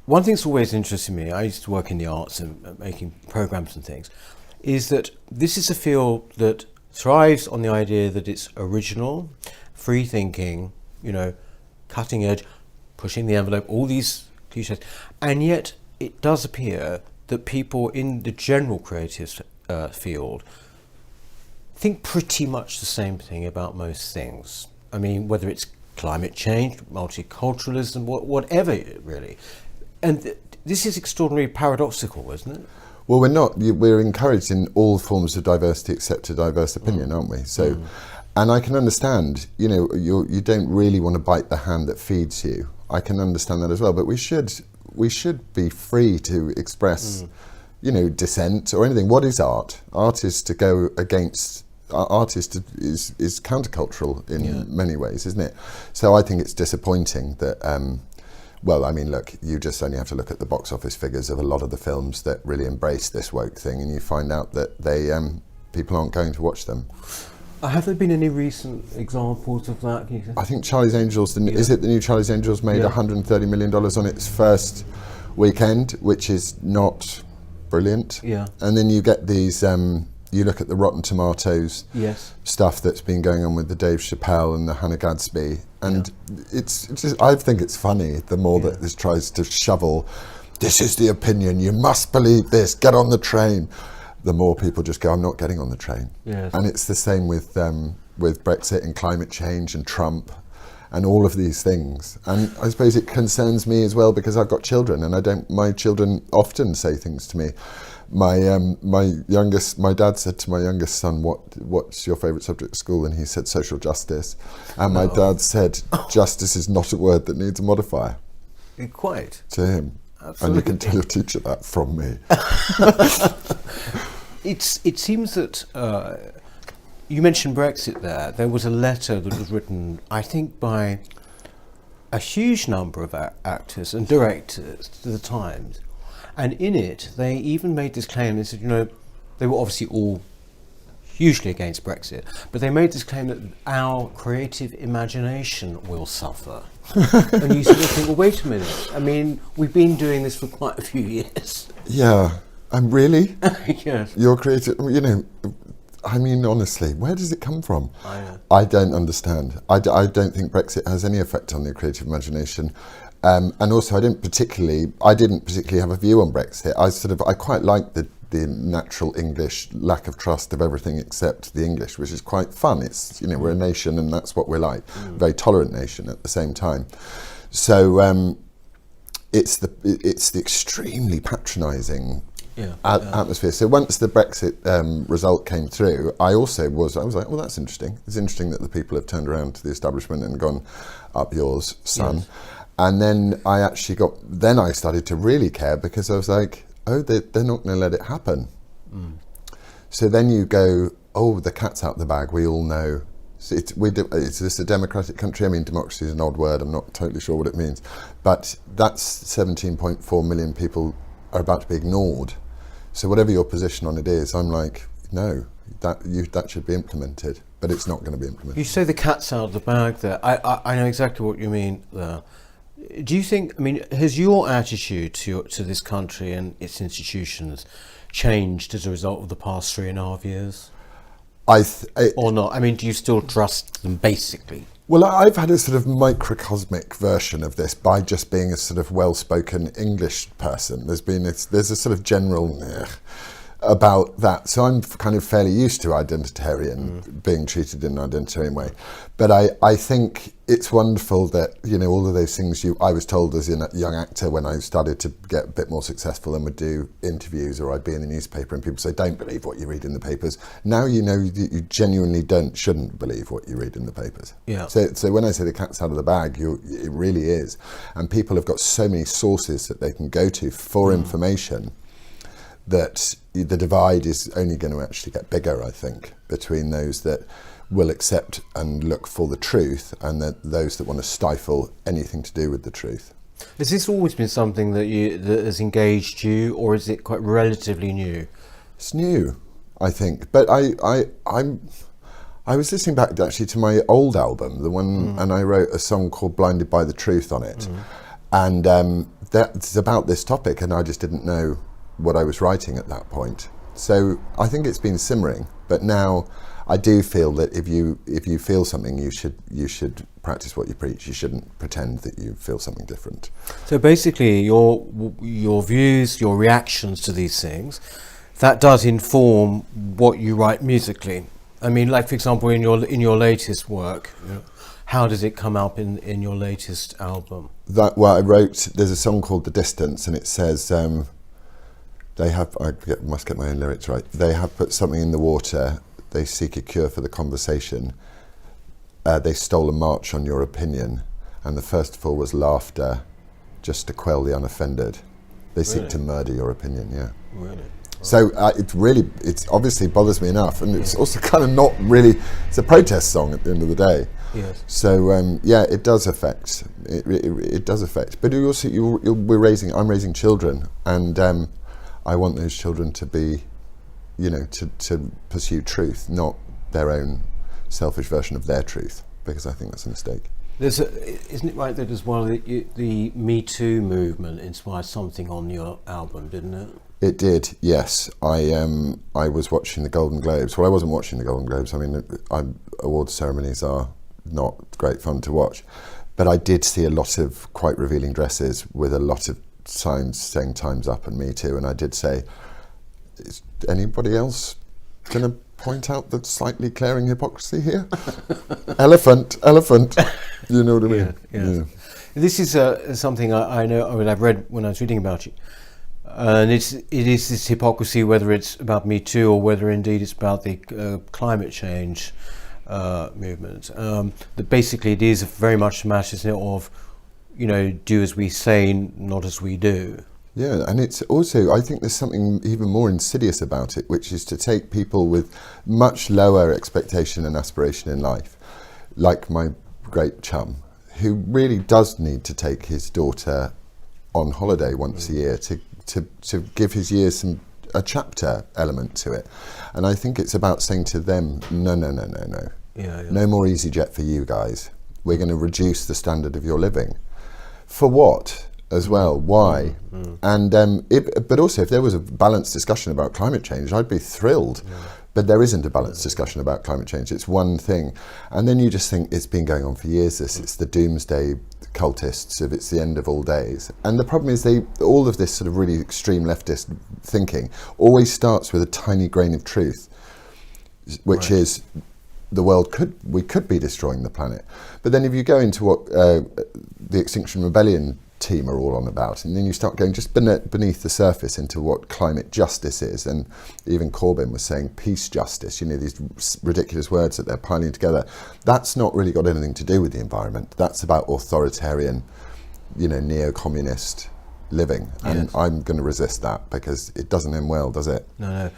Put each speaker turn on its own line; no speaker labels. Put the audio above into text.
one thing that's always interested me, I used to work in the arts and making programs and things, is that this is a field that thrives on the idea that it's original, free thinking, cutting edge, pushing the envelope, all these cliches, and yet it does appear that people in the general creative field think pretty much the same thing about most things. I mean, whether it's climate change, multiculturalism, whatever really. And this is extraordinarily paradoxical, isn't it?
Well, we're encouraged in all forms of diversity except a diverse opinion, aren't we? So, and I can understand, you don't really want to bite the hand that feeds you. I can understand that as well, but we should be free to express, dissent or anything. What is art? Art is to go against. Art is countercultural in many ways, isn't it? So I think it's disappointing that. Look, you just only have to look at the box office figures of a lot of the films that really embrace this woke thing, and you find out that people aren't going to watch them.
Have there been any recent examples of that?
I think Charlie's Angels, is it the new Charlie's Angels made $130 million on its first weekend, which is not brilliant. Yeah. And then you get these, you look at the Rotten Tomatoes stuff that's been going on with the Dave Chappelle and the Hannah Gadsby, and it's just, I think it's funny the more that this tries to shovel, this is the opinion, you must believe this, get on the train. The more people just go, I'm not getting on the train. Yes. And it's the same with Brexit and climate change and Trump and all of these things. And I suppose it concerns me as well because I've got children, and my children often say things to me. My dad said to my youngest son, what's your favourite subject at school? And he said social justice. And my dad said, justice is not a word that needs a modifier.
Quite.
To him. Absolutely. And you can tell your teacher that from me.
It seems that, you mentioned Brexit there. There was a letter that was written, I think, by a huge number of actors and directors to the Times. And in it, they even made this claim. They said, they were obviously all hugely against Brexit, but they made this claim that our creative imagination will suffer. And you sort of think, well, wait a minute. I mean, we've been doing this for quite a few years.
Yeah, and really?
Yes.
Your creative, I mean, honestly, where does it come from? I don't understand. I don't think Brexit has any effect on the creative imagination. And also, I didn't particularly have a view on Brexit. I quite like the natural English lack of trust of everything except the English, which is quite fun. It's we're a nation, and that's what we're like, a very tolerant nation at the same time. So it's the extremely patronising atmosphere. So once the Brexit result came through, I was like, well, that's interesting. It's interesting that the people have turned around to the establishment and gone, up yours, son. Yes. And then I started to really care because I was like, oh, they're not going to let it happen. So then you go, oh, the cat's out the bag, we all know. So is this a democratic country? I mean, democracy is an odd word, I'm not totally sure what it means. But that's 17.4 million people are about to be ignored. So whatever your position on it is, I'm like, no, that should be implemented, but it's not going to be implemented.
You say the cat's out of the bag there. I know exactly what you mean there. Do you think, has your attitude to this country and its institutions changed as a result of the past 3.5 years? Or not? Do you still trust them, basically?
Well, I've had a sort of microcosmic version of this by just being a sort of well-spoken English person. There's a sort of general about that. So I'm kind of fairly used to being treated in an identitarian way. But I think it's wonderful that, all of those things I was told as a young actor when I started to get a bit more successful and would do interviews, or I'd be in the newspaper and people say, don't believe what you read in the papers. Now you know that you genuinely shouldn't believe what you read in the papers. Yeah. So when I say the cat's out of the bag, it really is. And people have got so many sources that they can go to for information that the divide is only going to actually get bigger, I think, between those that will accept and look for the truth and those that want to stifle anything to do with the truth.
Has this always been something that has engaged you, or is it quite relatively new?
It's new, I think. But I was listening back actually to my old album, the one, and I wrote a song called Blinded by the Truth on it. And that's about this topic, and I just didn't know what I was writing at that point. So I think it's been simmering, but now I do feel that if you feel something, you should practice what you preach. You shouldn't pretend that you feel something different.
So basically, your views, your reactions to these things, that does inform what you write musically. I mean, like for example, in your latest work, how does it come up in your latest album?
I wrote. There's a song called "The Distance," and it says. Must get my own lyrics right. They have put something in the water. They seek a cure for the conversation. They stole a march on your opinion, and the first of all was laughter, just to quell the unoffended. They seek to murder your opinion. Yeah.
Really.
So it obviously bothers me enough, and it's also kind of not really. It's a protest song at the end of the day.
Yes.
So it does affect. It does affect. But also, I'm raising children, and. I want those children to be, to pursue truth, not their own selfish version of their truth, because I think that's a mistake.
Isn't it right that as well the Me Too movement inspired something on your album, didn't it?
It did, yes. I was watching the Golden Globes. Well, I wasn't watching the Golden Globes. I mean, award ceremonies are not great fun to watch, but I did see a lot of quite revealing dresses with a lot of signs saying "Time's Up" and "Me Too," and I did say, is anybody else going to point out the slightly glaring hypocrisy here? elephant, you know what I mean?
Yeah. This is something I know. I've read when I was reading about you, and it is this hypocrisy, whether it's about Me Too or whether indeed it's about the climate change movement. That basically it is very much a matter, isn't it, of do as we say, not as we do.
Yeah, and it's also, I think there's something even more insidious about it, which is to take people with much lower expectation and aspiration in life, like my great chum, who really does need to take his daughter on holiday once a year to give his year a chapter element to it. And I think it's about saying to them, no.
Yeah.
No more EasyJet for you guys. We're going to reduce the standard of your living. For what as well? Why? And but also, if there was a balanced discussion about climate change, I'd be thrilled. But there isn't a balanced discussion about climate change. It's one thing, and then you just think it's been going on for years. It's the doomsday cultists. If it's the end of all days, and the problem is all of this sort of really extreme leftist thinking always starts with a tiny grain of truth, which is. We could be destroying the planet. But then if you go into what the Extinction Rebellion team are all on about, and then you start going just beneath the surface into what climate justice is, and even Corbyn was saying peace justice, these ridiculous words that they're piling together, that's not really got anything to do with the environment. That's about authoritarian, neo-communist living. And I'm going to resist that because it doesn't end well, does it?
No.